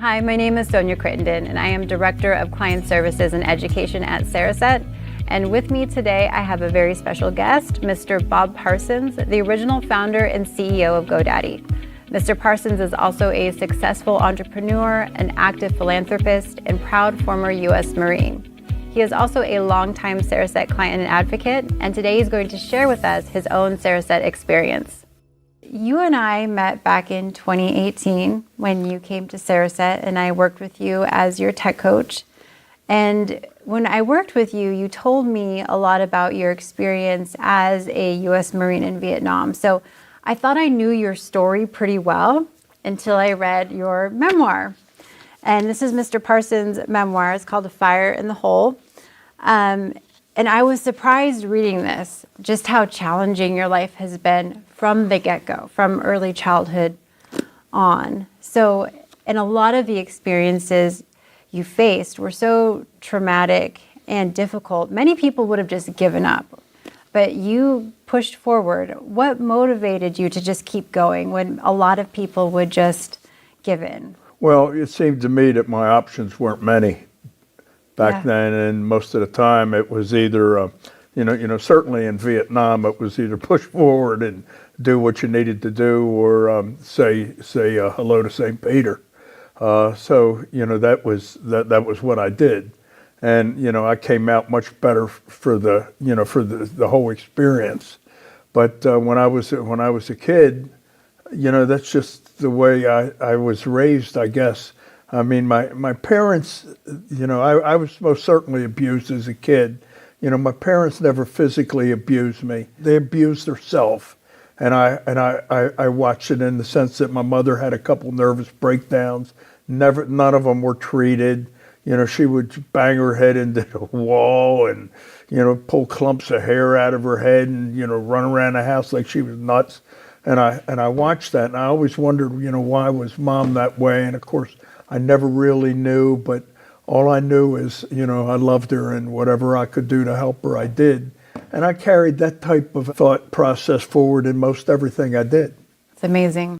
Hi, my name is Sonia Crittenden, and I am Director of Client Services and Education at Cereset. And with me today, I have a very special guest, Mr. Bob Parsons, the original founder and CEO of GoDaddy. Mr. Parsons is also a successful entrepreneur, an active philanthropist, and proud former U.S. Marine. He is also a longtime Cereset client and advocate, and today he's going to share with us his own Cereset experience. You and I met back in 2018 when you came to Cereset, and I worked with you as your tech coach. And when I worked with you, you told me a lot about your experience as a U.S. Marine in Vietnam. So I thought I knew your story pretty well until I read your memoir. And this is Mr. Parsons' memoir. It's called A Fire in the Hole. And I was surprised reading this, just how challenging your life has been from the get-go, from early childhood on. So, and a lot of the experiences you faced were so traumatic and difficult. Many people would have just given up, but you pushed forward. What motivated you to just keep going when a lot of people would just give in? Well, it seemed to me that my options weren't many back then, and most of the time it was either, certainly in Vietnam, it was either push forward and do what you needed to do, or say hello to St. Peter. So that was what I did, and I came out much better for the whole experience. But when I was a kid, that's just the way I was raised, I guess. I mean, my parents, I was most certainly abused as a kid. My parents never physically abused me. They abused themselves. And I watched it in the sense that my mother had a couple nervous breakdowns. None of them were treated. She would bang her head into the wall and, pull clumps of hair out of her head and, run around the house like she was nuts. And I watched that, and I always wondered, why was Mom that way? And of course, I never really knew, but all I knew is, I loved her, and whatever I could do to help her, I did. And I carried that type of thought process forward in most everything I did. It's amazing.